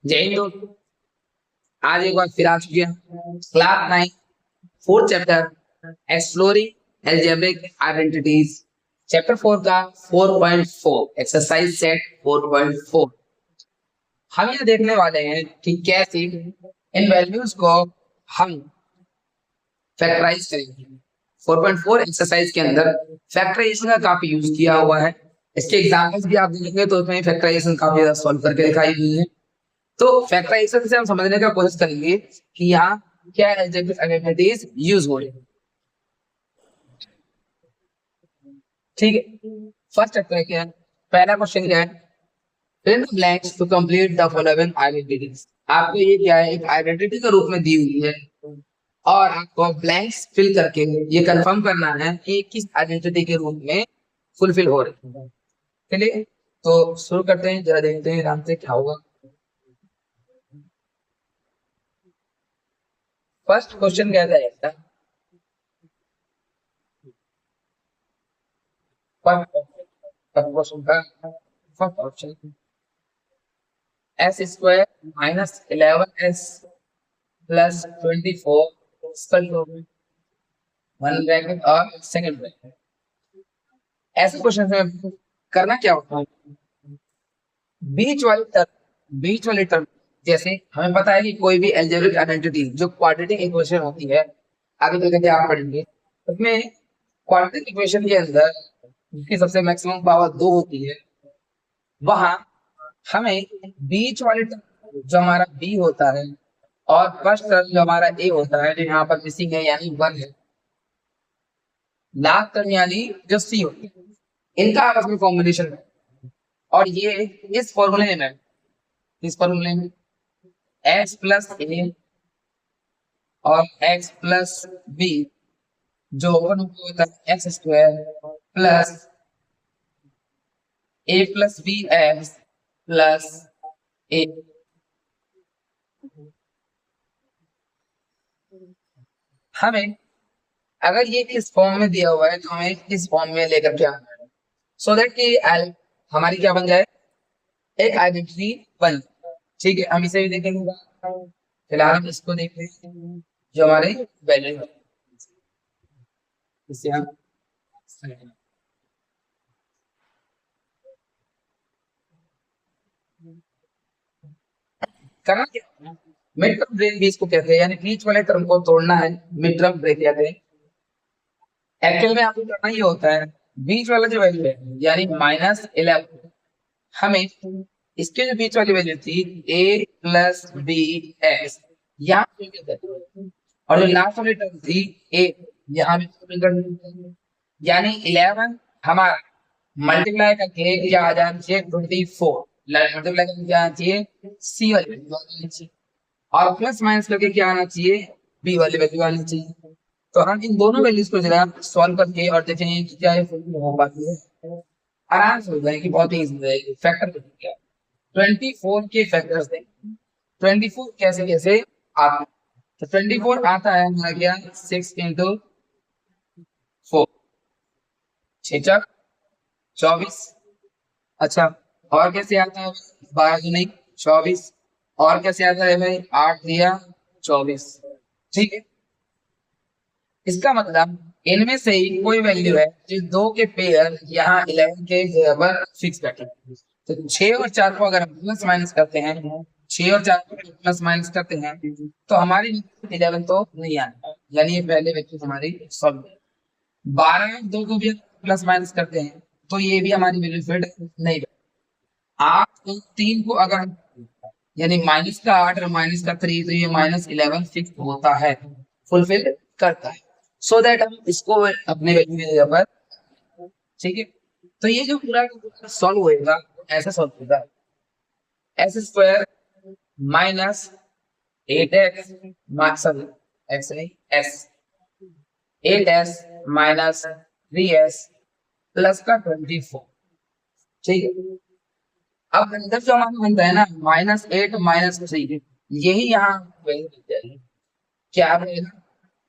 जय हिंद दोस्तों। आज एक बार फिर आ चुके हैं class 9 fourth chapter exploring algebraic identities chapter 4 का 4.4 एक्सरसाइज सेट 4.4। हम ये देखने वाले हैं कि कैसे इन वैल्यूज को हम फैक्टराइज करेंगे। 4.4 एक्सरसाइज के अंदर फैक्टराइजेशन का काफी यूज किया हुआ है। इसके एग्जांपल्स भी आप देखेंगे तो उसमें फैक्टराइजेशन काफी ज्यादा सॉल्व करके दिखाई हुई है। तो फैक्टराइजेशन से हम समझने का कोशिश करेंगे कि यहाँ क्या एल्जेब्रिक आइडेंटिटीज यूज हो रही है। ठीक है, फर्स्ट चैप्टर क्या है, पहला क्वेश्चन क्या है, fill the blanks to complete the following identities. आपको ये क्या है, एक आइडेंटिटी के रूप में दी हुई है और आपको ब्लैंक्स फिल करके ये कंफर्म करना है कि किस आइडेंटिटी के रूप में फुलफिल हो रही है। चलिए तो शुरू करते हैं, जरा देखते हैं आराम से क्या होगा। फर्स्ट क्वेश्चन कहता है ऐसा, फर्स्ट क्वेश्चन का first option S square minus 11s plus 24 one bracket और सेकंड ब्रैकेट। ऐसे क्वेश्चन में करना क्या होता है, बीच वाली टर्म जैसे हमें पता है कि कोई भी एल्जेब्रिक आइडेंटिटी जो क्वाड्रेटिक इक्वेशन होती है, आगे चल के आप पढ़ेंगे उसमें क्वाड्रेटिक इक्वेशन के अंदर जिसकी सबसे मैक्सिमम पावर 2 होती है, वहां हमें बीच वाले टर्म जो हमारा बी होता है और फर्स्ट टर्म जो हमारा ए होता है जो यहाँ पर मिसिंग है यानी 1 है, लास्ट टर्म यानी जो सी होती है, इनका आपस में कॉम्बिनेशन है। और ये इस फॉर्मूले में एक्स प्लस ए और एक्स प्लस बी जो ओपन होता है एक्स स्क्वायर प्लस ए प्लस बी एक्स प्लस ए। हमें अगर ये इस फॉर्म में दिया हुआ है तो हमें इस फॉर्म में लेकर के आना है सो दैट कि एल हमारी क्या बन जाए, एक आइडेंटिटी बन। ठीक है, हम इसे भी देखेंगे, फिलहाल हम इसको देखते हैं जो हमारे वैल्यू है, इसे हम करना क्या, मिड टर्म ब्रेक भी इसको कहते हैं, यानी बीच वाले टर्म को तोड़ना है, मिड टर्म ब्रेक कहते हैं। एक्चुअल में आपको करना ये होता है, बीच वाला जो वैल्यू है यानी -11, हमें इसके जो बीच वाली वैल्यू थी a प्लस बी एक्स यहाँ पे और जो लास्ट वाली टर्म थी a यहाँ पे, यानी 11 हमारा मल्टीप्लाई करके क्या आ जाना चाहिए 24, मल्टीप्लाई करके क्या आना चाहिए सी वाली वैल्यू आनी चाहिए और प्लस माइनस करके क्या आना चाहिए बी वाली वैल्यू आनी चाहिए। तो हम इन दोनों वैल्यूज को जरा सॉल्व करके और देखेंगे कि क्या ये फुलफिल हो पाती है। आराम से हो जाएगी, बहुत ही इजी रहेगी। फैक्टर क्या, 24 के फैक्टर्स देंगे। 24 कैसे कैसे आता है, तो 24 आता है हमारा क्या 6 इंटू 4, 24। अच्छा, और कैसे आता है 12 नहीं 24, और कैसे आता है भाई 8 दिया 24। ठीक है, इसका मतलब इनमें से ही कोई वैल्यू है जो दो के पेयर यहाँ 11 के जगह पर फिक्स बैठे। तो 6 और 4 को अगर हम प्लस माइनस करते हैं, 6 और 4 को प्लस माइनस करते हैं तो हमारी 11 तो नहीं आना, यानी ये पहले वैल्यू हमारी सॉल्व है। 12 और 2 को भी प्लस माइनस करते हैं तो ये भी हमारी वैल्यू फिट नहीं। 8 और 3 को अगर यानी माइनस का 8 और माइनस का 3 तो ये -11 फिक्स होता है, फुलफिल करता है। सो दैट हम इसको अपने वैल्यू की जगह पर, ठीक है। तो ये जो पूरा सॉल्व होएगा ऐसे सॉल्व होगा, s square minus 8x sorry x नहीं s 8s minus 3s plus का 24। ठीक है, अब अंदर जो हमारा बनता है ना -8 -3, यही यहाँ क्या रहेगा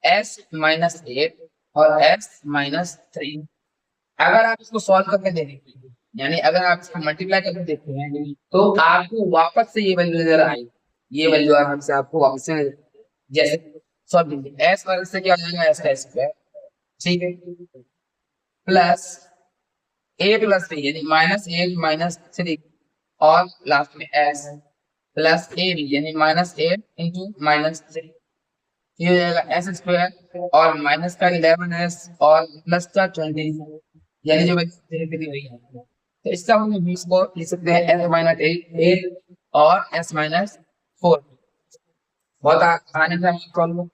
s -8 और s -3। अगर आप इसको सॉल्व करके देखेंगे यानी अगर आप इसको मल्टीप्लाई करके देखते हैं तो आपको वापस से ये वैल्यू नजर आएगी, ये वैल्यू आराम से आपको वापस से जैसे सॉल्व एस वर्ग से क्या हो जाएगा, एस का स्क्वायर, ठीक है, प्लस ए प्लस बी यानी -8 -3 और लास्ट में एस प्लस ए बी यानी -8 इंटू -3, ये हो जाएगा एस स्क्वायर और माइनस का 11s और प्लस का 20 यानी जो धीरे धीरे हुई है, तो इसका हम बीस को लिख सकते हैं एस माइनस 8 और एस माइनस 4, बहुत आसानी से हम सॉल्व,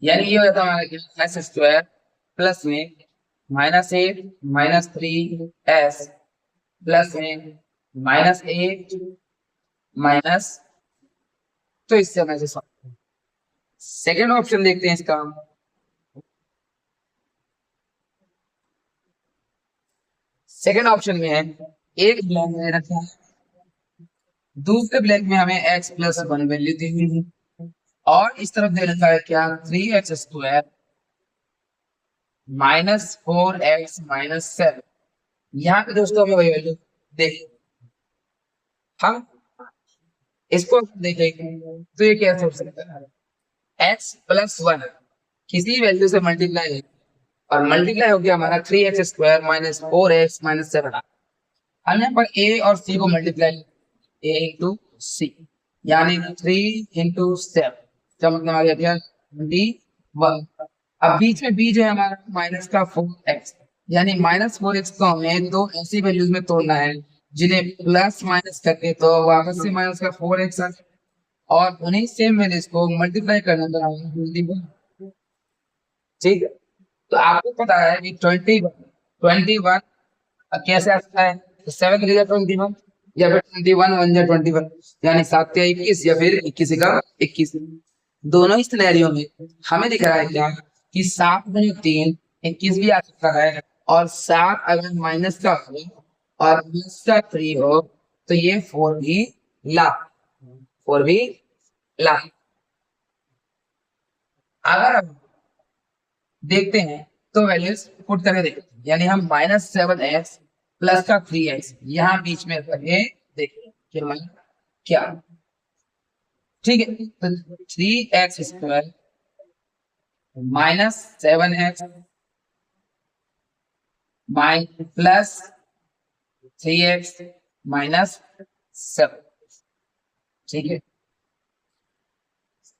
यानी ये होता है हमारा एस स्क्वायर प्लस में -8 -3 एस प्लस में -8 माइनस, तो इससे हम ऐसे सेकेंड ऑप्शन देखते हैं इसका। सेकेंड ऑप्शन में है एक ब्लैंक में रखा है, दूसरे ब्लैंक में हमें x प्लस 1 वैल्यू दी हुई है और इस तरफ दे रखा है क्या 3x स्क्वायर -4x -7। यहाँ पे दोस्तों हमें वही वैल्यू देखिए, हम इसको देखेंगे तो ये कैसे हो सकता है, x प्लस 1 किसी वैल्यू से मल्टीप्लाई और मल्टीप्लाई हो गया हमारा 3x स्क्वायर -4x -7। हम यहाँ पर a और c को मल्टीप्लाई a इंटू सी यानी 3 इंटू 7 का मतलब आ गया 21। अब बीच में b जो है हमारा माइनस का 4x यानी -4x को हमें दो ऐसी वैल्यूज में तोड़ना है जिन्हें प्लस माइनस करके तो वापस से माइनस का 4x और उन्हीं सेम वैल्यूज को मल्टीप्लाई करने पर हमें 21, ठीक है। तो आपको पता है कि 21 कैसे आता है, तो 7 लिखा 21 या फिर 21 1 या 21 यानी 7 या 21 या फिर 21 का 21। दोनों ही सिनेरियो में हमें दिख रहा है क्या कि 7 में 3 21 भी आ सकता है और 7 अगर माइनस का हो और प्लस का 3 हो तो ये 4 भी ला 4 भी ला। अगर हम देखते हैं तो वैल्यूज पुट करके देखते हैं, यानी हम -7x प्लस का 3x यहाँ बीच में रखे, देखिए कि हमारा क्या, ठीक है, तो 3x square -7x plus 3x -7, ठीक है।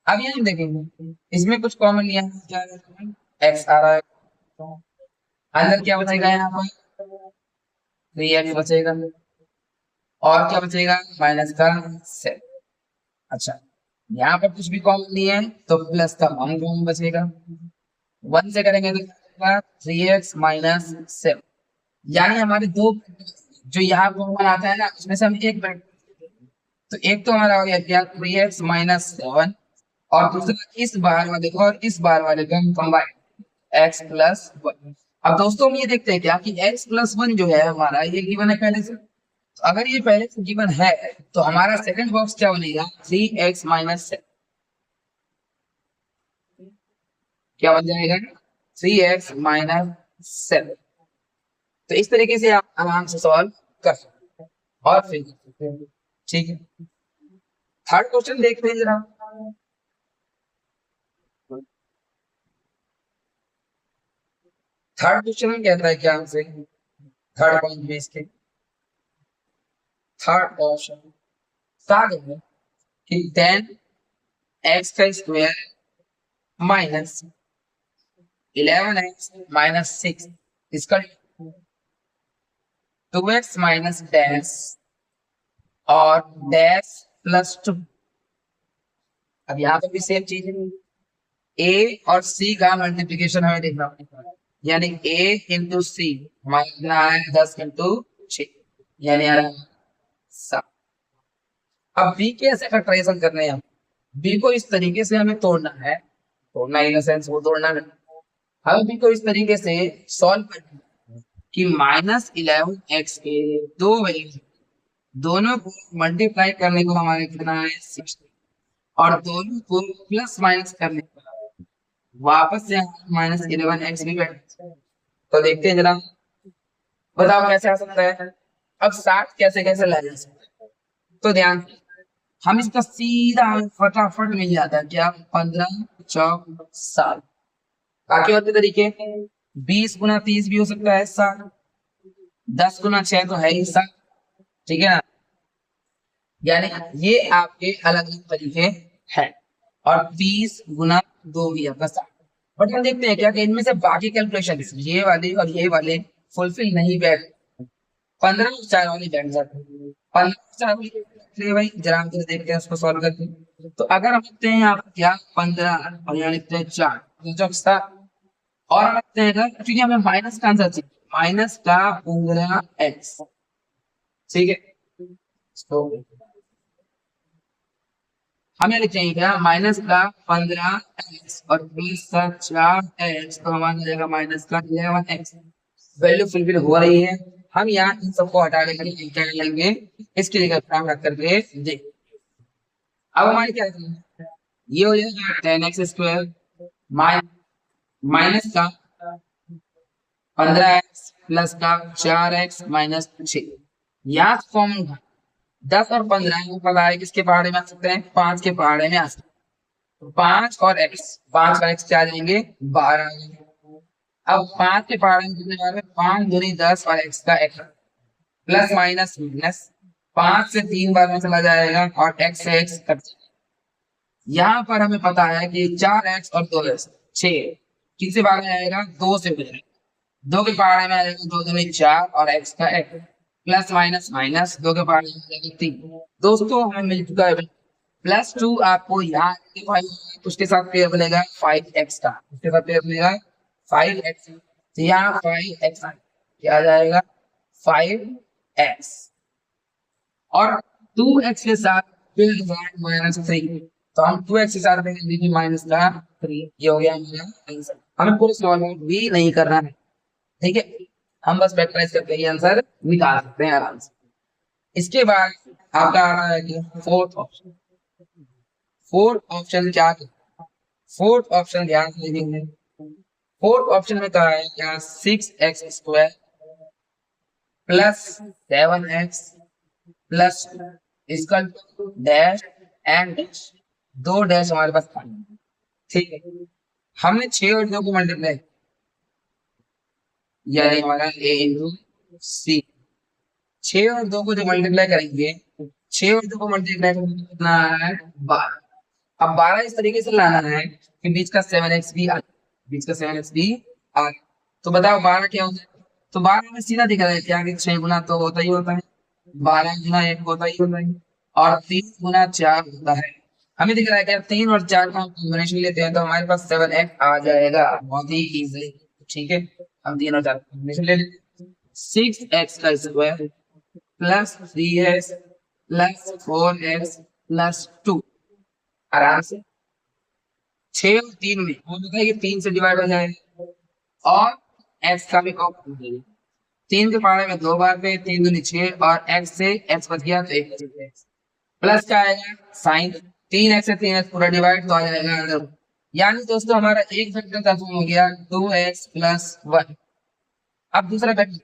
अब यहाँ देखेंगे इसमें कुछ कॉमन लिया है, क्या x आ रहा है, अंदर क्या बचेगा, यहाँ पर 3x बचेगा और क्या बचेगा माइनस का 7। अच्छा यहाँ पर कुछ भी कॉमन नहीं है तो प्लस का 1 कॉमन बचेगा, 1 से करेंगे तो 3x -7 यानी हमारे दो जो यहाँ कॉमन आता है ना उसमें से हम एक बैठ, तो एक तो हमारा हो गया क्या 3x -7 और दूसरा इस बार वाले और इस बार वाले का कंबाइन x प्लस 1। अब दोस्तों हम ये देखते हैं क्या कि x प्लस 1 जो है हमारा ये गिवन है पहले से, तो अगर ये पहले से गिवन है तो हमारा सेकंड बॉक्स क्या बनेगा 3x -7, क्या बन जाएगा 3x -7। तो इस तरीके से आप आराम से सॉल्व कर सकते हैं और फिर ठीक है। थर्ड क्वेश्चन देखते हैं जरा, थर्ड क्वेश्चन में कहता है क्या हमसे, थर्ड पॉइंट में इसके थर्ड ऑप्शन है कि 10x का स्क्वायर माइनस 11x -6 इसका 2x माइनस डैश और डैश प्लस 2। अब यहाँ पर भी सेम चीज है, a और c का मल्टीप्लीकेशन हमें देखना होगा, यानी a इंटू सी माइनस है 10 इंटू 6 यानी 7। अब b के ऐसे फैक्टराइजेशन करने हैं, b को इस तरीके से हमें तोड़ना है, तोड़ना इन सेंस वो तोड़ना नहीं, हमें b को इस तरीके से सॉल्व करना है कि -11x के दो वैल्यू दोनों को मल्टीप्लाई करने को हमारे कितना है 6 और दोनों को प्लस माइनस करने को वापस से -11x भी बैठ, तो देखते हैं जरा बताओ कैसे आ सकता है। अब 60 कैसे कैसे लाया जा सकता है, तो ध्यान, हम इसका सीधा हमें फटाफट मिल जाता है क्या, 15 चौक 60। बाकी होते तरीके, 20 गुना 30 भी हो सकता है 60, 10 गुना 6 तो है ही 60, ठीक है ना। यानी ये आपके अलग अलग तरीके हैं, और 20 गुना 2 भी आपका 60। बट हम देखते हैं क्या कि इनमें से बाकी कैलकुलेशन ये वाले और ये वाले फुलफिल नहीं बैठ, 15 और 4 वाली बैठ जाते हैं, 15 और 4 वाली भाई जरा हम देखते हैं उसको सॉल्व करके। तो अगर हम लिखते हैं यहाँ पर क्या 15 और यहाँ लिखते हैं 4 जो एक्स्ट्रा, और हम लिखते हैं अगर, क्योंकि हमें माइनस का आंसर चाहिए, माइनस का 15x, ठीक है। तो हमें लिख चाहिए क्या, माइनस का 15x और प्लस का 4x, तो हमारा हो जाएगा माइनस का 11x। वैल्यू फुलफिल हो रही है। हम यहाँ इन सबको हटा देकर क्या लेंगे, इसकी जगह काम रख करके देख। अब हमारी क्या है? ये हो जाएगा 10x² माइनस का 15x प्लस का 4x माइनस 6। यहाँ कॉमन 10 और 15 को पता है किसके पहाड़े में आ सकते हैं, 5 के पहाड़े में आ सकते हैं। तो 5 और x क्या आ जाएंगे, 12 आ जाएंगे। अब 5 के पहाड़े में कितने बार, 5 दूनी 10 और x का x प्लस माइनस माइनस, 5 से 3 बार में चला जाएगा और x से x कट जाएगा। यहाँ पर हमें पता है कि 4x और 2x 6 किससे भागा जाएगा, 2 से बनेगा, 2 के पहाड़े में आ जाएगा 2 दूनी 4 और x का x प्लस माइनस माइनस, 2 के पहाड़े में आ जाएगा 3। दोस्तों हमें मिल चुका है +2। आपको यहाँ भाई उसके साथ पेयर बनेगा 5x का, उसके साथ पेयर बनेगा 5x। तो यहाँ 5x क्या आ जाएगा, 5x और 2x के साथ फिर -3, तो हम 2x के साथ देंगे -3, ये हो गया हमारा आंसर। हमें पूरा सॉल्व भी नहीं करना है, ठीक है, हम बस फैक्टराइज करके ही आंसर निकाल सकते हैं आराम से। इसके बाद आपका आ रहा है कि फोर्थ ऑप्शन। फोर्थ ऑप्शन क्या है, फोर्थ ऑप्शन ध्यान से देखेंगे। फोर्थ ऑप्शन में कहा है क्या, 6x² प्लस 7x प्लस इसका डैश एंड डैश, 2 डैश हमारे पास था, ठीक है। हमने 6 और 2 को मल्टीप्लाई, यानी हमारा a इंटू सी, 6 और 2 को जो मल्टीप्लाई करेंगे, 6 और 2 को मल्टीप्लाई करेंगे कितना है, 12। अब 12 इस तरीके से लाना है कि बीच का 7x भी आ, बीच का 7x भी आ। तो बताओ 12 क्या होता है, तो 12 में सीधा दिख रहा है क्या कि 6 गुना तो होता ही होता है, 12 गुना 1 होता ही होता है, और 3 गुना 4 होता है। हमें दिख रहा है कि 3 और 4 का हम कॉम्बिनेशन लेते हैं तो हमारे पास 7x आ जाएगा, बहुत ही इजी, ठीक है। हम 3 और 4 का कॉम्बिनेशन ले लेते हैं, 6x² plus 3x plus 4x plus 2, आराम से 6 और 3 में वो होता है कि 3 से डिवाइड हो जाएगा, और x का भी ऑप्शन है, 3 के पहाड़े में 2 बार पे, 3 दूनी 6 और x से x बच गया तो 1 प्लस क्या आएगा साइन, 3x से 3x पूरा डिवाइड तो आ जाएगा अंदर। यानी दोस्तों हमारा एक फैक्टर खत्म हो गया 2x प्लस 1। अब दूसरा फैक्टर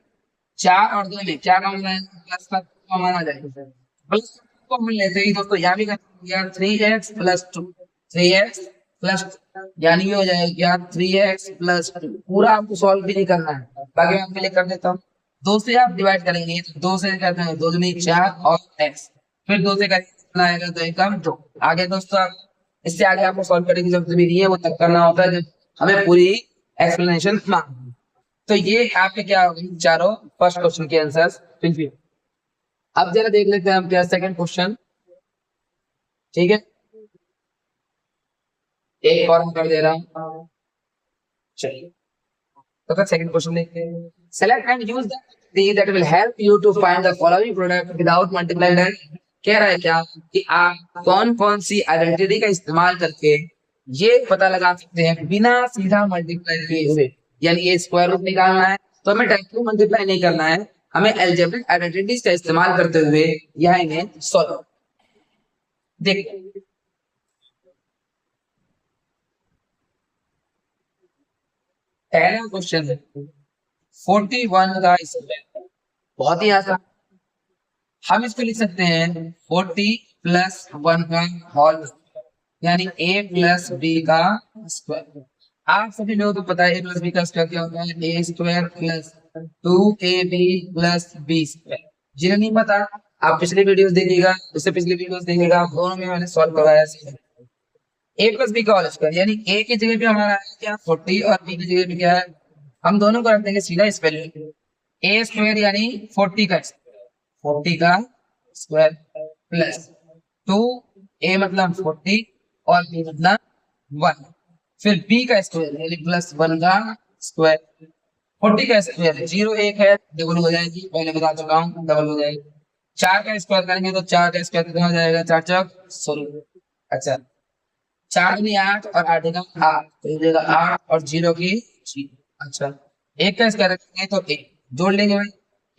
4 और 2 में क्या कॉमन है, प्लस का कॉमन आ जाएगा, प्लस कॉमन लेते ही दोस्तों यहाँ भी खत्म हो गया 3x प्लस 2, 3x प्लस, यानी ये हो जाएगा 3x प्लस 2। पूरा आपको सॉल्व भी नहीं करना है, बाकी मैं आपके लिए कर देता हूँ। 2 से आप डिवाइड करेंगे तो 2 से कहते हैं 2 दूनी 4 और x, फिर 2 से करना आएगा तो एकम 2। आगे दोस्तों आप इससे आगे आपको सॉल्व करने की जरूरत भी नहीं है, वो तब करना होता है जब हमें पूरी एक्सप्लेनेशन मांग। तो ये आपके क्या हो गई चारों फर्स्ट क्वेश्चन के आंसर्स। अब जरा देख लेते हैं हम क्या सेकंड क्वेश्चन, ठीक है, एक और मैं कर दे रहा हूँ, चलिए तो फिर सेकंड क्वेश्चन देखते हैं। Select and use the tree that will help you to find the following product without multiplying and, कह रहा है क्या कि आप कौन कौन सी आइडेंटिटी का इस्तेमाल करके ये पता लगा सकते हैं बिना सीधा मल्टीप्लाई किए हुए, यानी ये स्क्वायर रूट निकालना है तो हमें डायरेक्टली मल्टीप्लाई नहीं करना है, हमें अलजेब्रिक आइडेंटिटीज का इस्तेमाल करते हुए यह इन्हें सॉल्व देखिए। पहला क्वेश्चन है 41 का स्क्वायर, बहुत ही आसान। हम इसको लिख सकते हैं 40+1 का होल, यानी a प्लस बी का स्क्वायर। आप सभी लोगों को पता है a प्लस बी का स्क्वायर क्या होता है, ए square plus 2ab plus B square. जिन्हें नहीं पता आप पिछले वीडियोस देखिएगा, उससे पिछले वीडियोस देखिएगा, दोनों में मैंने सॉल्व करवाया है। a प्लस बी का होल स्क्वायर, यानी a की जगह पे हमारा है क्या 40 और b की जगह पे क्या है, हम दोनों को रख देंगे सीधा स्पेलिंग, a स्क्वायर यानी 40 का स्क्वायर, 40 का स्क्वायर प्लस 2a मतलब 40 और b मतलब 1, फिर b का स्क्वायर यानी प्लस 1 का स्क्वायर। 40 का स्क्वायर 0 1 है, डबल हो जाएगी, पहले बता चुका हूँ डबल हो जाएगी। 4 का स्क्वायर करेंगे तो 4 का स्क्वायर कितना हो जाएगा, 4 चौक 16। अच्छा, 4 दूनी 8 और 8 का 8, तो ये देगा 8 और 0 की 0। अच्छा, 1 का स्क्वायर रखेंगे तो 1 जोड़ लेंगे भाई,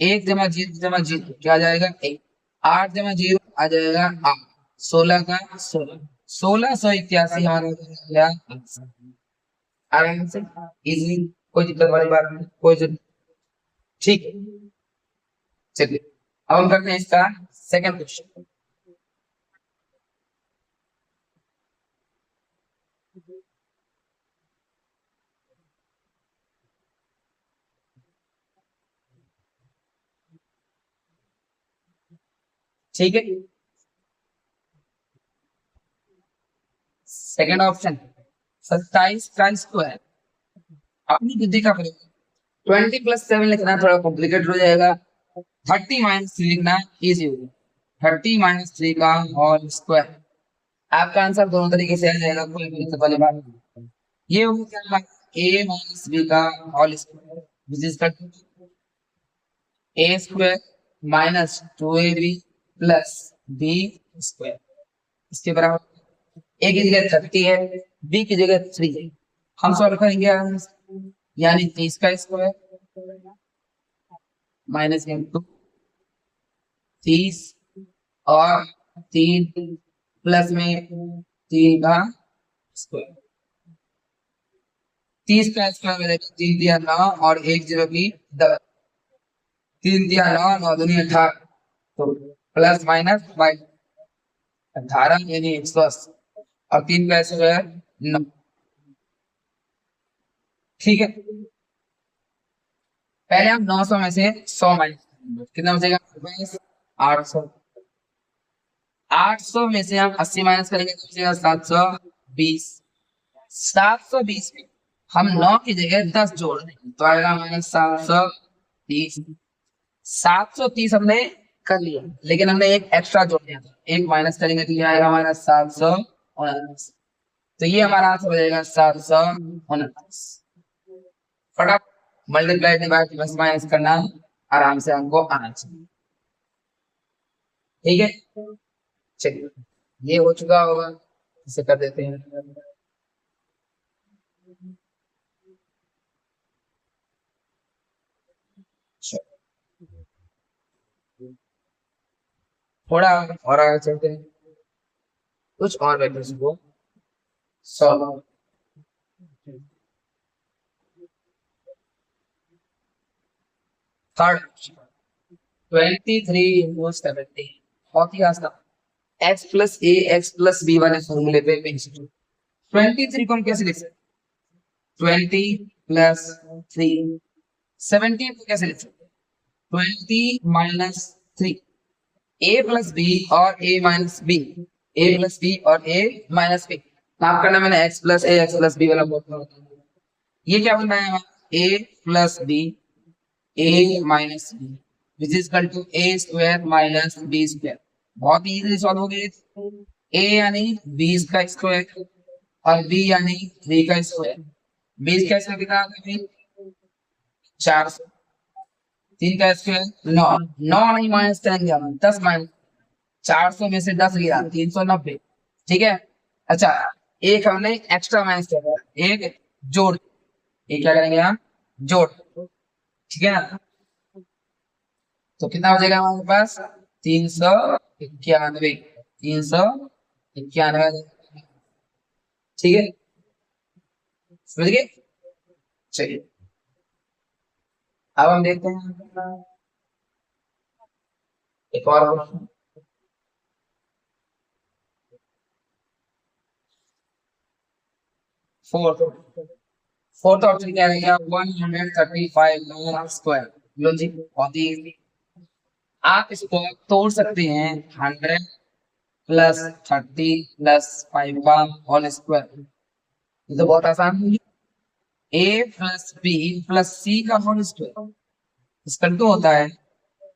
1 जमा 0 जमा 0 क्या आ जाएगा 1, 8 जमा 0 आ जाएगा 8, 16 का 16, 1681 हमारा हो जाएगा आंसर। आराम से, इजी, कोई दिक्कत वाली बात नहीं, कोई जरूरत। ठीक है, चलिए अब हम करते हैं इसका सेकंड क्वेश्चन। ठीक है, सेकंड ऑप्शन 27 का स्क्वायर, अपनी बुद्धि का प्रयोग। 20+7 लिखना थोड़ा कॉम्प्लिकेटेड हो जाएगा, 30-3 लिखना इजी होगा, 30-3 का होल स्क्वायर। आपका आंसर दोनों तरीके से आ जाएगा, कोई भी दिक्कत वाली बात नहीं। ये हो गया a माइनस बी का whole square, which is a square minus 2ab plus b square, इसके बराबर a की जगह 30 है, b की जगह 3 है। हम सॉल्व करेंगे यानी 30 का स्क्वायर माइनस 30 और 3 प्लस में 3 का स्क्वायर, 30 का स्क्वायर हो जाएगा 3 दिया 9 और 1 0 की 10, 3 दिया 9, 9 दूनी 18, तो प्लस माइनस बाई 18 यानी 180 और 3 का स्क्वायर 9। ठीक है, पहले हम 900 में से 100 माइनस करेंगे, कितना बचेगा 800। 800 में से हम 80 माइनस करेंगे तो बचेगा 720। 720 में हम 9 की जगह 10 जोड़ देंगे तो आएगा हमारा 730। 730 हमने कर लिया, लेकिन हमने एक एक्स्ट्रा जोड़ दिया था, एक माइनस करेंगे तो ये आएगा हमारा 729। तो ये हमारा आंसर हो जाएगा 729। फटाफट मल्टीप्लाई डिवाइड प्लस माइनस करना आराम से हमको आना चाहिए। ठीक है, चलिए ये हो चुका होगा, इसे कर देते हैं। थोड़ा और आगे चलते हैं, कुछ और वैल्यूज को सॉल्व। थर्ड 23 इंटू 70, बहुत ही आसान। x plus a x plus B वाले फॉर्मूले पे बेस्ड। 23 को हम कैसे लिख सकते हैं, 20+3। 17 को कैसे लिख सकते हैं, 20-3। ए प्लस बी और a minus b, a plus b और ए माइनस बी, माफ करना मैंने x plus a x plus b वाला बोल, ये क्या बन रहा है हमारा a plus b a minus b which is equal to a square minus b square. बहुत इजीली सॉल्व हो गए। ए यानी 20 का स्क्वायर और बी यानी 3 का स्क्वायर। 20 का स्क्वायर कितना आता है, 400। 3 का स्क्वायर 9, 9 नहीं माइनस करेंगे हम, 10 माइनस, 400 में से 10 गया 390। ठीक है, अच्छा एक हमने एक्स्ट्रा माइनस किया, एक जोड़, ये क्या करेंगे हम, जोड़। ठीक है ना, तो कितना हो जाएगा हमारे पास 391, 391। ठीक है, समझ गए। चलिए अब हम देखते हैं एक और फोर्थ फोर्थ ऑप्शन क्या रहेगा 135 स्क्वायर। लो जी बहुत ही easy। आप इसको तोड़ सकते हैं 100 प्लस 30 प्लस 5 का होल स्क्वायर। ये तो बहुत आसान है। ए प्लस बी प्लस सी का होल स्क्वायर इसका तो होता है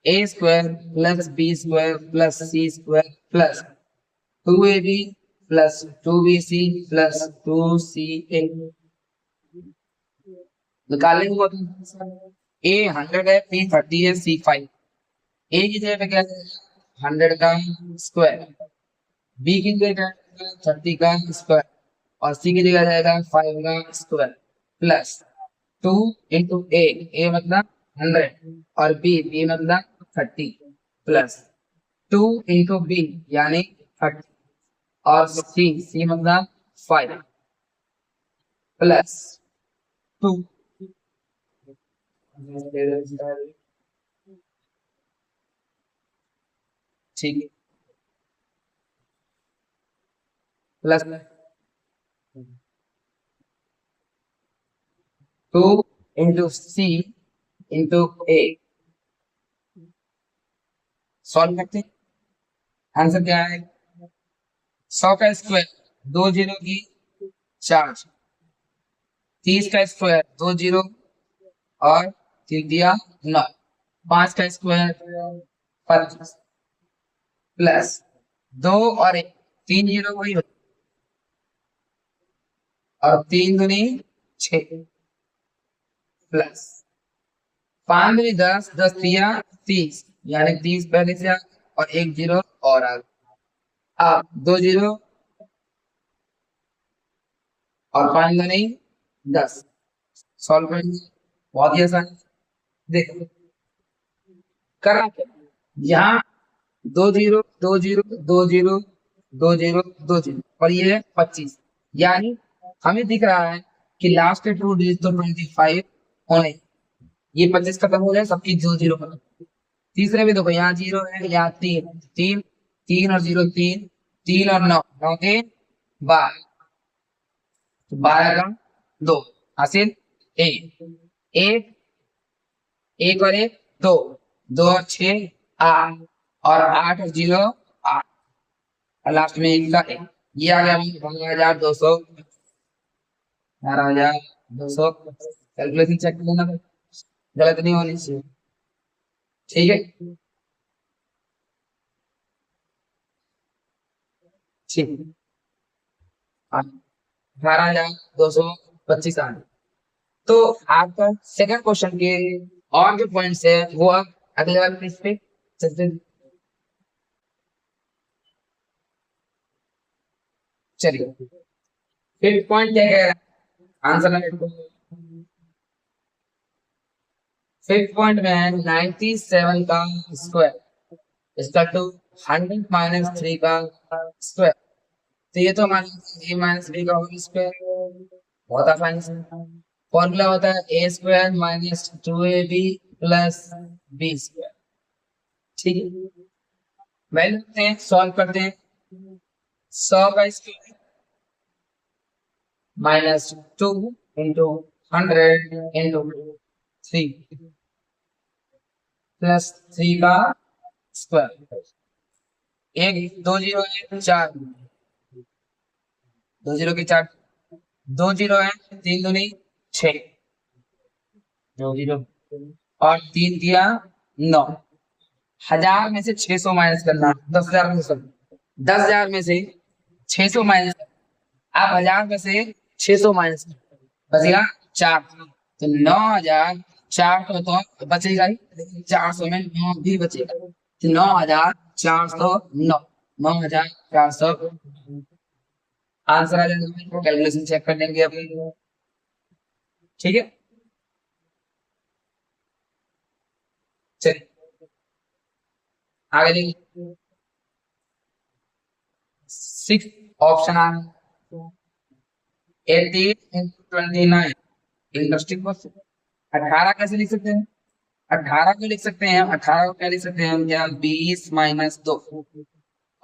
ए square plus B square plus c square plus 2ab plus 2bc plus 2ca। निकालेंगे बहुत ए 100 है बी 30 है सी 5। ए की जगह पे क्या है 100 का स्क्वायर, बी की जगह 30 का स्क्वायर और सी की जगह जाएगा 5 का स्क्वायर प्लस 2 इंटू ए मतलब 100 और बी मतलब 30 प्लस 2 इंटू बी यानी 30 और सी मतलब 5 प्लस 2। ठीक है प्लस 2 इंटू सी इंटू ए। सॉल्व करते हैं आंसर क्या है 100 का स्क्वायर 2 जीरो की 4, 30 का स्क्वायर 2 जीरो और 3 दिया 9, 5 का स्क्वायर 25 प्लस 2 और 1 3 जीरो वही होता और 3 दूनी 6 प्लस 5 दूनी 10 10 दिया 30 यानी 30 पहले से आ और 1 जीरो और आ 2 जीरो और 5 दूनी 10। सॉल्व करेंगे बहुत ही आसान। देखो करना क्या यहाँ 2 zero 2 zero 2 zero 2 zero 2 zero और ये है 25 यानी हमें दिख रहा है कि लास्ट के 2 डिजिट तो 25 होने, ये 25 खत्म हो जाए सबकी 2 जीरो खत्म। तीसरे भी देखो यहाँ 0 है यहाँ 3 3 3 और 0 3 3 और 9 9 3 12 तो 12 का 2 हासिल एक एक एक और एक दो 2 और 6 8 और 8 और 0 8 और लास्ट में एक का एक। ये आ गया 12,200 12,200। कैलकुलेशन चेक कर लेना भाई गलत नहीं होनी चाहिए। ठीक है ठीक 18,225 आ गए। तो आपका सेकंड क्वेश्चन के और जो पॉइंट्स है वो आप अगले वाले पेज पे चलते हैं। चलिए फिफ्थ पॉइंट क्या कह रहा है आंसर। फिफ्थ पॉइंट में है 97 का स्क्वायर इसका टू 100 माइनस 3 का स्क्वायर। तो ये तो हमारे ए माइनस बी का होल स्क्वायर बहुत आसानी से। फॉर्मूला होता है ए square minus 2ab plus B square. ठीक है वैल्यू लेते हैं सॉल्व करते हैं 100 का square minus 2 into 100 into 3 plus 3 का स्क्वायर। एक 2 जीरो है 4 2 जीरो के 4 2 जीरो है 3 दूनी 6 2 जीरो और 3 दिया 9। 1000 में से 600 माइनस करना 10,000 में से 10,000 में से 600 माइनस आप 1000 में से 600 माइनस बचेगा 4 तो 9,004 तो बचेगा ही लेकिन 400 में 9 भी बचेगा तो 9,409 9,400 आंसर आ जाएगा। कैलकुलेशन चेक कर लेंगे अभी। ठीक है चलिए आगे देखिए 6 ऑप्शन आ 18 इंटू 29 इंटरेस्टिंग क्वेश्चन। 18 कैसे लिख सकते हैं 18 को लिख सकते हैं, 18 को क्या लिख सकते हैं हम, क्या 20 - 2,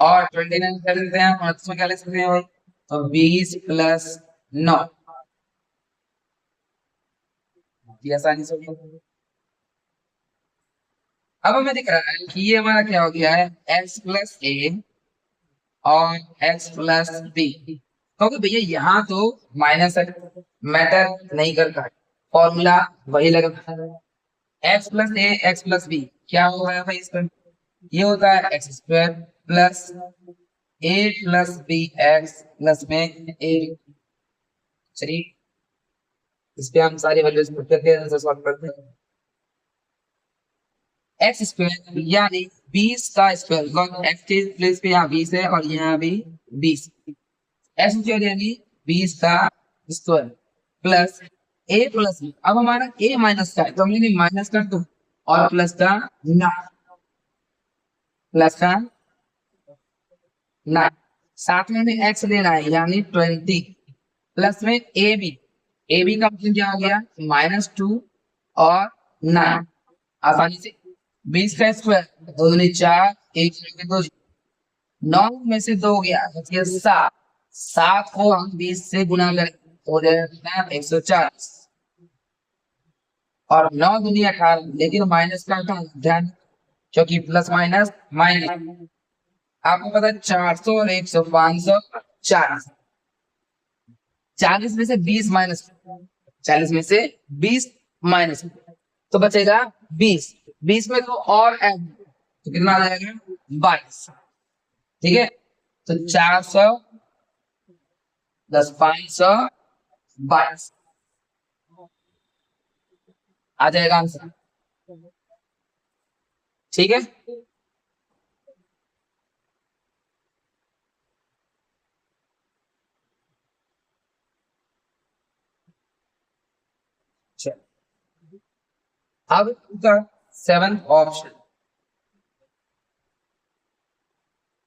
और 29 क्या लिख सकते हैं, और इसमें क्या लिख सकते हैं भाई, तो 20 + 9, ये आसानी से हो गया। अब हमें दिख रहा है कि ये हमारा क्या हो गया है, x + a और x + b, क्योंकि भैया यहाँ तो माइनस है, मैटर नहीं करता, फॉर्मूला वही लगता है। x + a x + b क्या होगा भाई इसका, ये होता है x² plus a + b x plus में a। चलिए इस पे हम सारी वैल्यूज पुट करके आंसर सॉल्व करते हैं। x² यानी 20 का स्क्वायर, x के प्लेस पे यहाँ 20 है और यहाँ भी 20, x² यानी 20 का स्क्वायर प्लस a + b। अब हमारा a माइनस का है तो हमने माइनस कर दो, और प्लस का ना, प्लस का ना, साथ में हमें x लेना है यानी 20, प्लस में ए बी का मतलब क्या हो गया, -2 और 9, आसानी से 20 का स्क्वायर, दो दूनी 4, एक के दो, 9 में से 2 गया, बच गया 7, 7 को हम 20 से गुना करें तो हो जाएगा 140, और 9 दूनी 18, लेकिन माइनस का ध्यान, क्योंकि प्लस माइनस माइनस, आपको पता है 400 और 100 540, 40 में से 20 माइनस, 40 में से 20 माइनस, तो बचेगा 20, 20 में तो और ऐड, तो कितना आ जाएगा 22, ठीक है, तो 400 + 522 आ जाएगा आंसर, ठीक है। चल अब का सेवंथ ऑप्शन,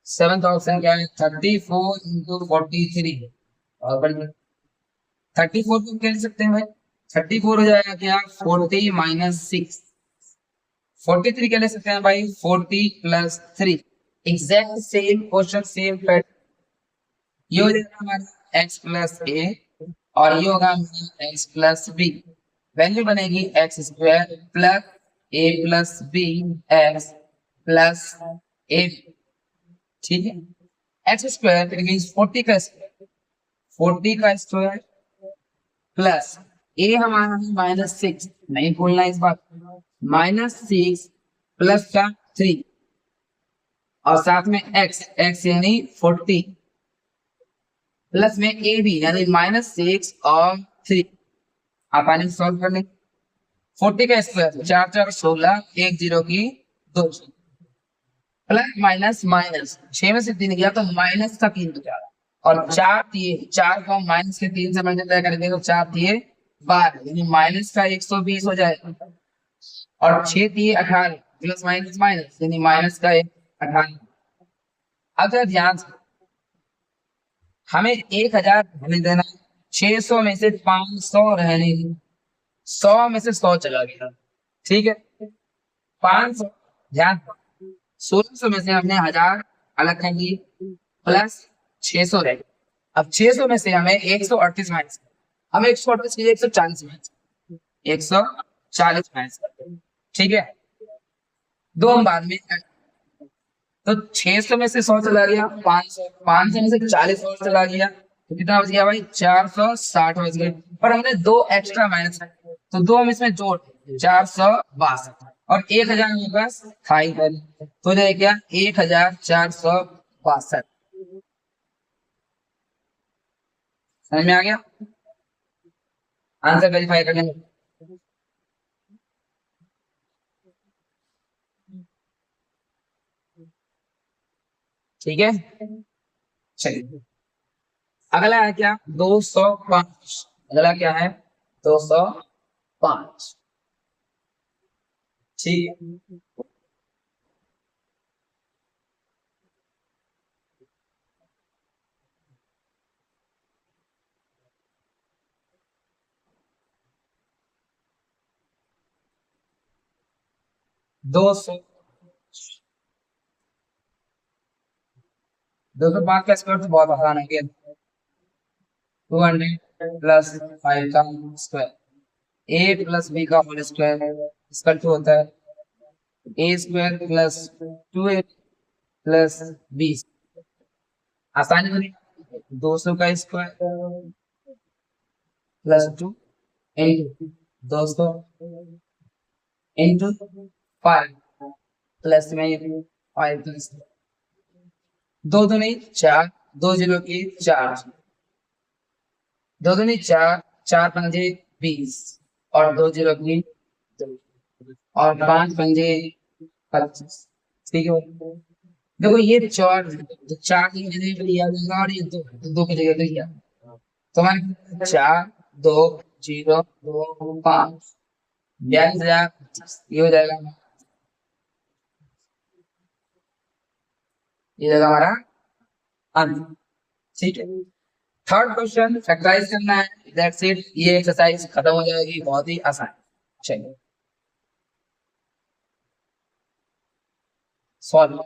सेवंथ ऑप्शन क्या है, 34 × 43, और 34 को क्या लिख सकते हैं भाई, 34 हो जाएगा क्या 40 - 6, 43 क्या ले सकते हैं भाई 40 + 3, exact same question same pattern, ये हो जाएगा हमारा x + a और ये होगा हमारा x + b, वैल्यू बनेगी x² plus a + b x plus a, ठीक है, x² 40 का स्क्वायर, 40 का स्क्वायर प्लस ए हमारा है -6, नहीं भूलना इस बात, -6 प्लस का 3, और साथ में x यानी 40 प्लस में ए भी यानी -6 और 3, आसानी से सॉल्व कर लेंगे। 40 का स्क्वायर 4 4 16, एक जीरो की 2, प्लस माइनस माइनस 6 में से 3 गया तो माइनस का 3 बचा, और 4 दिए, 4 को माइनस के 3 से मल्टीप्लाई करेंगे तो 4 दिए 12, यानी माइनस का 120 हो जाएगा, और 6 दिए 18, प्लस माइनस माइनस यानी माइनस का 18। अगर ध्यान से हमें 1000 रहने देना, 600 में से 500 रहने देना, 100 में से 100 चला गया, ठीक है, 500, ध्यान 1600 में से हमने 1000 अलग कर लिए, प्लस 600 रह गया, अब 600 में से हमें 138 माइनस, हमें 138 की 140 माइनस, 140 माइनस, ठीक है, दो हम बाद में, तो 600 में से 100 चला गया, 500, 500 में से 40 और चला गया, तो कितना बच गया भाई 460 बच गए, पर हमने दो एक्स्ट्रा माइनस, तो दो हम इसमें जोड़, 462, और 1000 हमारे पास था ही पहले, तो हो जाएगा क्या 1462, समझ में आ गया, आंसर वेरीफाई कर लेंगे, ठीक है, चलिए अगला है क्या 205, अगला क्या है 205, ठीक है, 200, 205 का स्क्वायर तो बहुत आसान है। 200 प्लस 5 का स्क्वायर, ए प्लस बी का होल स्क्वायर इसका टू होता है ए square plus 2a plus b. आसानी बनी। 200 का square plus 2 into 200 into 5 plus में 5 प्लस दो दो नहीं चार, 2 जीरो की 4, 2 दूनी 4, 4 पंजे 20 और 2 जीरो की 2 और 5 पंजे 25। ठीक है, देखो ये चार, तो 4 की जगह पे लिया जाएगा और ये 2 की जगह पे लिया, तो हमारे 4 2 0 2 5 42,025 ये हो जाएगा, ये जाएगा हमारा आंसर। ठीक है, थर्ड क्वेश्चन फैक्टराइज करना है, दैट्स इट। ये एक्सरसाइज खत्म हो जाएगी, बहुत ही आसान। चलिए सॉल्व।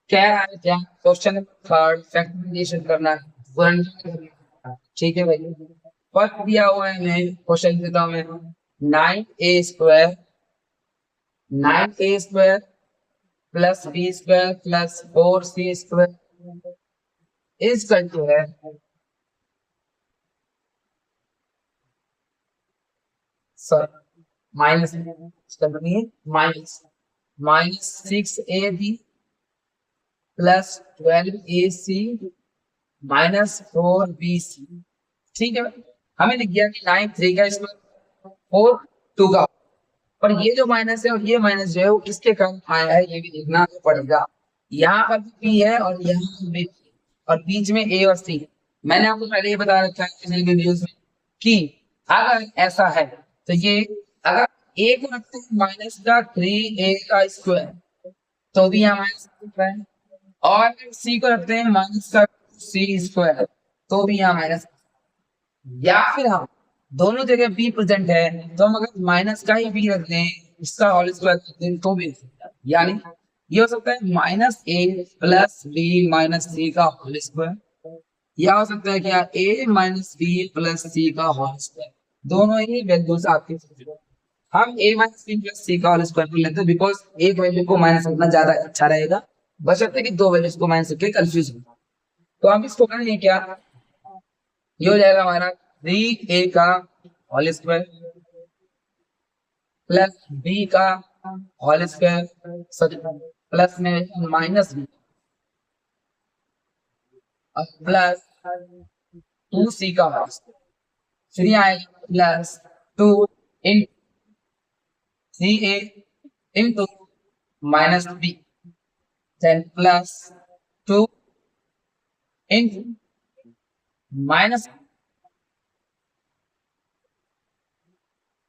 क्या है, क्या क्वेश्चन थर्ड फैक्टराइजेशन करना है। ठीक है भाई, फर्स्ट दिया हुआ है, मैं क्वेश्चन देता हूं मैं। 9a square, 9a square plus B square plus 4c square is equal to है, sorry minus, minus minus 6ab plus 12ac minus 4bc। ठीक है, हमें लिख गया कि 9 3 का स्क्वायर 4 2 का, और ये जो माइनस है और ये माइनस जो है वो किसके कारण आया है ये भी देखना पड़ेगा। यहाँ पर भी है और यहाँ पर भी, और बीच में ए और सी। मैंने आपको पहले ये बता रखा है पिछले वीडियोस में कि अगर ऐसा है तो ये, अगर ए को रखते हैं माइनस का 3a का स्क्वायर तो भी यहाँ माइनस है, और सी को रखते हैं माइनस का सी स्क्वायर तो भी यहाँ माइनस, या फिर हम दोनों जगह बी प्रेजेंट है तो हम अगर माइनस का ही बी रख दें, इसका होल स्क्वायर रख दें तो भी, यानी ये हो सकता है minus A plus B minus सी का होल स्क्वायर, या हो सकता है क्या ए माइनस बी प्लस सी का होल स्क्वायर। दोनों ही वैल्यूज आपके, हम ए माइनस बी प्लस सी का होल स्क्वायर कर लेते हैं बिकॉज एक वैल्यू को माइनस करना ज्यादा अच्छा रहेगा, बशर्ते कि दो वैल्यूज को माइनस करके कंफ्यूज हो। तो हम इसको करेंगे क्या, ये हो जाएगा हमारा 3a का होल स्क्वायर प्लस बी का होल स्क्वायर, सॉरी प्लस में माइनस बी और प्लस 2c का होल स्क्वायर, फिर यहाँ आएगा plus 2 in 3a into minus B, then plus 2 into minus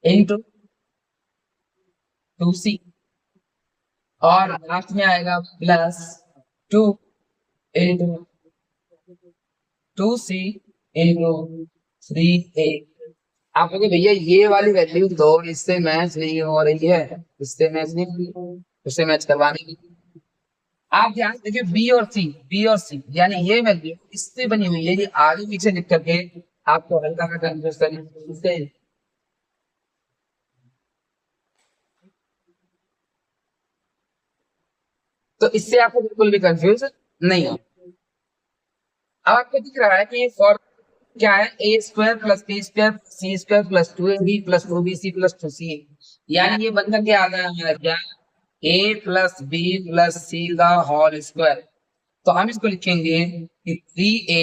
into 2c, और लास्ट में आएगा plus 2 into 2c into 3a। आप लोग भैया ये वाली वैल्यू तो इससे मैच नहीं हो रही है, इससे मैच नहीं हो रही है, इससे मैच करवाने की। आप ध्यान से देखिए बी और सी यानी ये वैल्यू इससे बनी हुई है, ये आगे पीछे लिख करके आपको हल्का सा कंफ्यूज करने, तो इससे आपको बिल्कुल भी कंफ्यूज नहीं हो। अब आपको दिख रहा है कि फॉर क्या है, ए square plus B square C square plus 2ab plus 2bc plus 2c, यानी ये बनकर क्या आ गया हमारा, क्या ए प्लस बी प्लस सी का होल स्क्वायर। तो हम इसको लिखेंगे कि 3a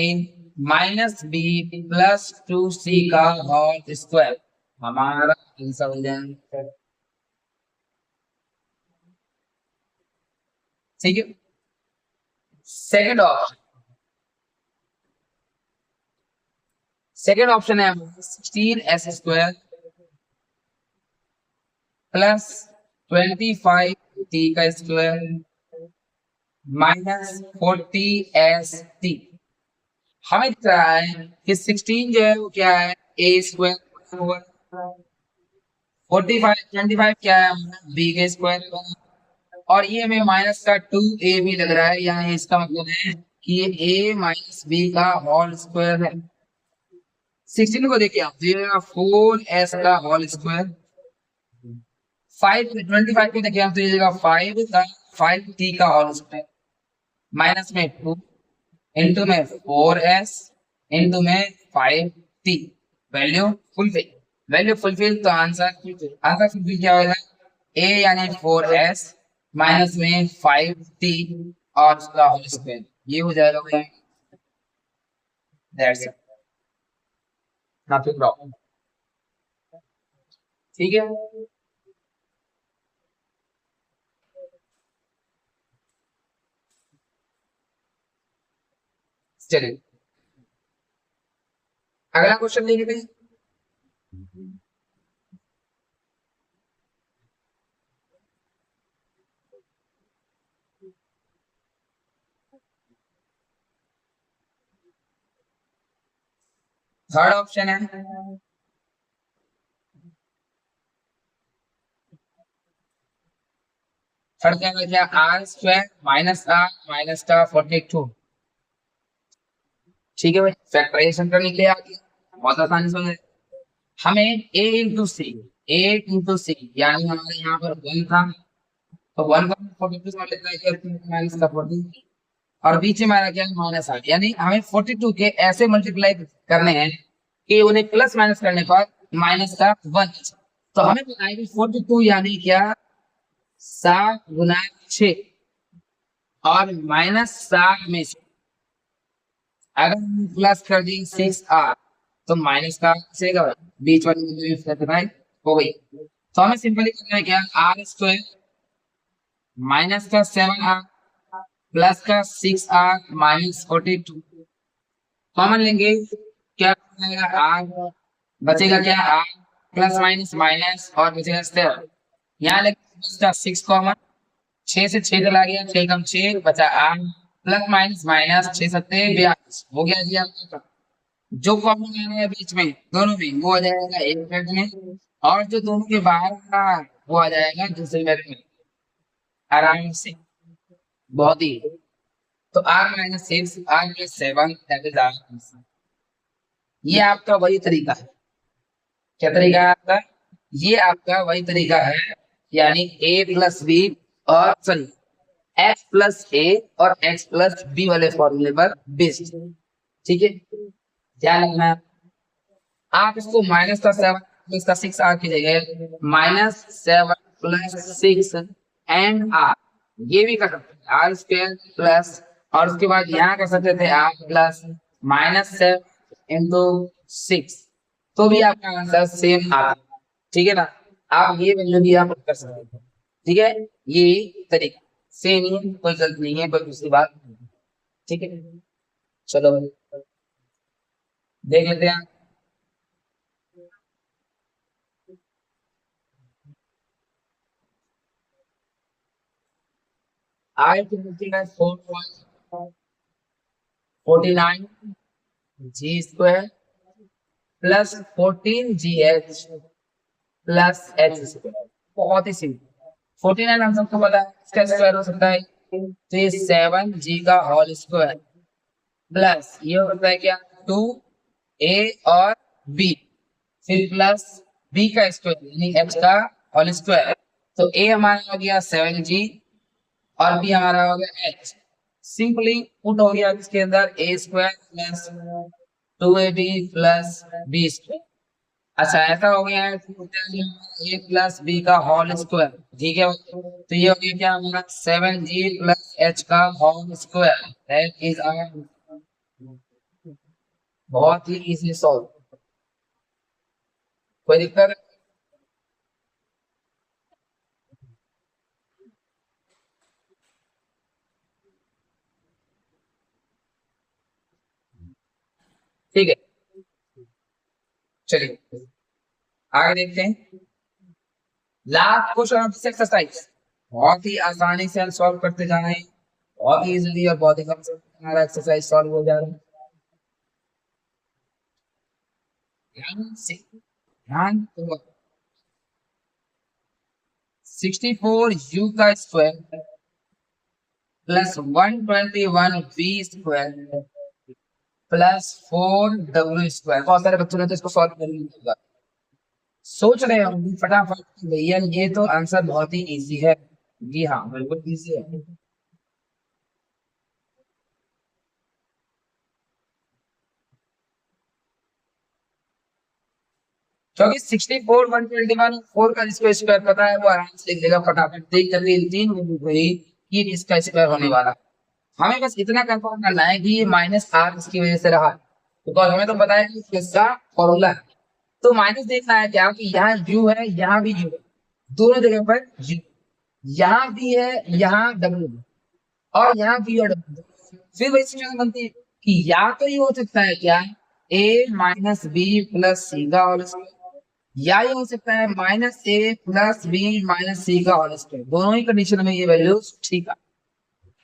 minus B plus 2c का होल स्क्वायर हमारा आंसर हो जाएगा। ठीक है, सेकंड ऑप्शन, सेकंड ऑप्शन है 16s स्क्वायर प्लस 25t का स्क्वायर माइनस 40st। हमें दिख रहा है कि 16 जो है वो क्या है, ए स्क्वायर होगा 45 25 क्या है बी के स्क्वायर और ये हमें माइनस का 2a भी लग रहा है, यानी इसका मतलब है कि ये a माइनस बी का होल स्क्वायर है। 16 को देखिए आप 4s का होल स्क्वायर 5 25 को देखिए आप तो ये जगह 5 का 5t का होल स्क्वायर माइनस में 2 इंटू में 4s इंटू में 5t वैल्यू फुलफिल तो आंसर फुलफिल क्या होगा a यानी 4s माइनस में 5t और उसका होल स्क्वायर ये हो जाएगा भाई दैट्स इट नथिंग रॉन्ग। ठीक है चलिए अगला क्वेश्चन देखिए भाई। थर्ड ऑप्शन है थर्ड क्या बचा आर स्क्वायर माइनस का 42। ठीक है भाई फैक्टराइजेशन करने के लिए आ गया बहुत आसानी से हमें a इंटू सी यानी हमारे यहाँ पर 1 था तो 1 का 42 से मल्टीप्लाई करते हैं माइनस का 40 और बीच में हमारा क्या माइनस आ गया यानी हमें 42 के ऐसे मल्टीप्लाई करने हैं कि उन्हें प्लस माइनस करने पर माइनस का 1 तो हमें बताएगी 42 यानी क्या 7 गुना 6 और माइनस 7 में से अगर हम प्लस कर दें 6r तो माइनस का सेगा बीच वाली राइट हो गई तो हमें सिंपली करना है क्या आर स्क्वायर माइनस का 7r प्लस का 6r माइनस 42 कॉमन लेंगे क्या बचेगा r बचेगा क्या r प्लस माइनस माइनस और बचेगा 7 यहाँ लेंगे प्लस का 6 कॉमन 6 से 6 चला गया 6 कम 6 बचा r प्लस माइनस माइनस 6 सत्ते 42 हो गया जी आपका जो कॉमन आ रहा है बीच में दोनों में वो आ जाएगा एक मिनट में और जो दोनों के बाहर आ रहा है वो आ जाएगा दूसरे मिनट में आराम से बहुत ही तो R minus 6 R plus 7 that is R ये आपका वही तरीका है क्या तरीका है आपका ये आपका वही तरीका है यानी a प्लस बी और सॉरी एक्स प्लस ए और एक्स प्लस बी वाले फॉर्मूले पर बेस्ड ठीक है ध्यान रखना आप इसको माइनस का 7 प्लस का 6 आर की जगह माइनस 7 प्लस 6 एंड आर ये भी कर सकते हैं आर स्क्वायर प्लस और उसके बाद यहाँ कर सकते थे आर प्लस माइनस 7 इंटू 6 तो भी आपका आंसर सेम आता ठीक है ना आप ये वैल्यू भी आप कर सकते हैं ठीक है ये तरीका सेम ही है कोई गलत नहीं है कोई दूसरी बात नहीं है ठीक है चलो देख लेते हैं आई की मिलती है 4.49 G square plus 14 GH plus H square बहुत ही सिंपल 49 हम सबको पता है इसका स्क्वायर हो सकता है तो ये 7G का होल स्क्वायर प्लस ये हो सकता है क्या 2A और B फिर प्लस B का स्क्वायर यानी H का होल स्क्वायर तो A हमारा हो गया 7G और B हमारा हो गया H सिंपली पुट हो गया इसके अंदर A square plus 2AB plus B square अच्छा ऐसा हो गया है ए प्लस बी का होल स्क्वायर ठीक है तो ये हो गया क्या हमारा 7G प्लस एच का whole square that is our बहुत ही इजी सॉल्व कोई दिक्कत ठीक है चलिए आगे देखते हैं last question of this exercise बहुत ही आसानी से हम सॉल्व करते जा रहे हैं बहुत ही इजीली और बहुत ही कम से हमारा एक्सरसाइज सॉल्व हो जा रहा है ध्यान से ध्यान तो 64 u का square plus 121 v square plus 4 w square. बहुत सारे बच्चों ने तो इसको सॉल्व कर लिया, सोच रहे होंगे फटाफट भैया ये तो आंसर बहुत ही इजी है। जी हाँ, बिल्कुल इजी है, क्योंकि 64 121 4 का जिसको स्क्वायर पता है वो आराम से लिख देगा फटाफट देख करके इन तीन वैल्यू को ही कि इसका स्क्वायर होने वाला है। हमें बस इतना कंफर्म करना है कि ये माइनस आर इसकी वजह से रहा, तो हमें तो पता है कि इसका फॉर्मूला है। तो माइनस देखना है क्या कि यहाँ यू है यहाँ भी यू है, दोनों जगह पर यू, यहाँ भी है यहाँ डब्ल्यू और यहाँ बी और डब्ल्यू। फिर वही सिचुएशन बनती है कि या तो ये हो सकता है क्या ए माइनस बी प्लस सी का होल स्क्वायर, या ये हो सकता है minus A plus B minus सी का होल स्क्वायर। दोनों ही कंडीशन में ये वैल्यूज ठीक है।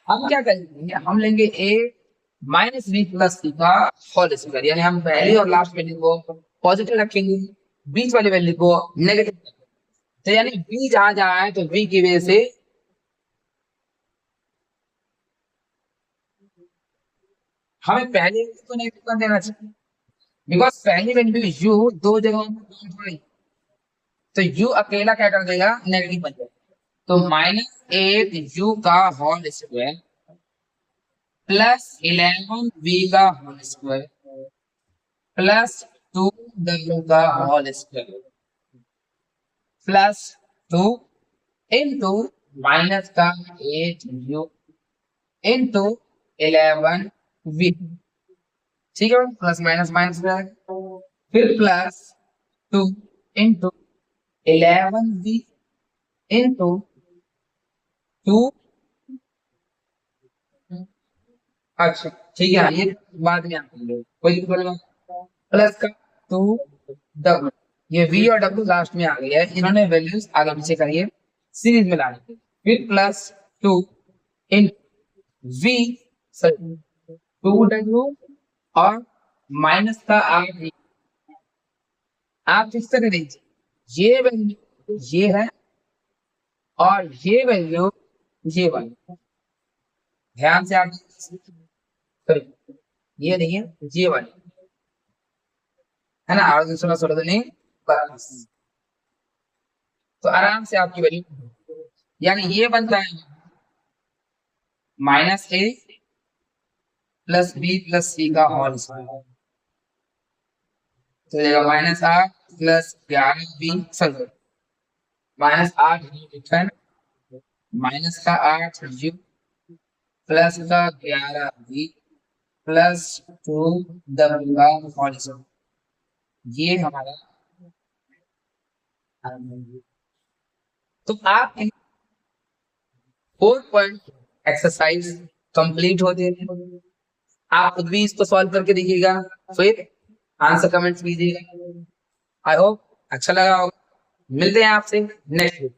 हम क्या करेंगे, हम लेंगे ए माइनस बी प्लस सी का होल स्क्वायर, यानी हम पहली और लास्ट वैल्यू को पॉजिटिव रखेंगे, बीच वाली वैल्यू को नेगेटिव। तो यानी बी जहां जहां है तो बी की वजह से हमें पहले को नेगेटिव कर देना चाहिए, बिकॉज पहली वैल्यू यू दो जगहों पर काउंट हो रही, तो यू अकेला क्या कर देगा नेगेटिव बन जाएगा। तो माइनस 8 u का होल स्क्वायर प्लस 11 v का होल स्क्वायर प्लस 2w का whole square plus 2 into minus का 8u इंटू 11v। ठीक है, प्लस माइनस माइनस में आएगा, फिर प्लस 2 इंटू 11v इंटू 2। अच्छा ठीक है, ये बाद में आएंगे कोई दिक्कत नहीं। प्लस का 2w, ये v और w लास्ट में आ गया है, इन्होंने वैल्यूज आगे पीछे करिए सीरीज में लानी। फिर प्लस 2 इन v 2w और माइनस का r, आप इस तरह लीजिए ये वैल्यू ये है और ये वैल्यू ये वाली, ध्यान से आप करिए, ये नहीं है ये वाली है ना, 8 16 16 नहीं 22। तो आराम से आपकी वैल्यू यानी ये बनता है minus A plus B plus सी का होल स्क्वायर, तो जाएगा minus 8 plus 11 B sorry minus 8 लिखा है ना, माइनस का 8 यू प्लस का 11 बी प्लस 2 डब्ल्यू का होल स्क्वायर। ये हमारा, तो आप 4 पॉइंट एक्सरसाइज कंप्लीट होते हैं। आप खुद भी इसको सॉल्व करके देखिएगा, फिर आंसर कमेंट्स कीजिएगा। आई होप अच्छा लगा होगा। मिलते हैं आपसे नेक्स्ट वीक।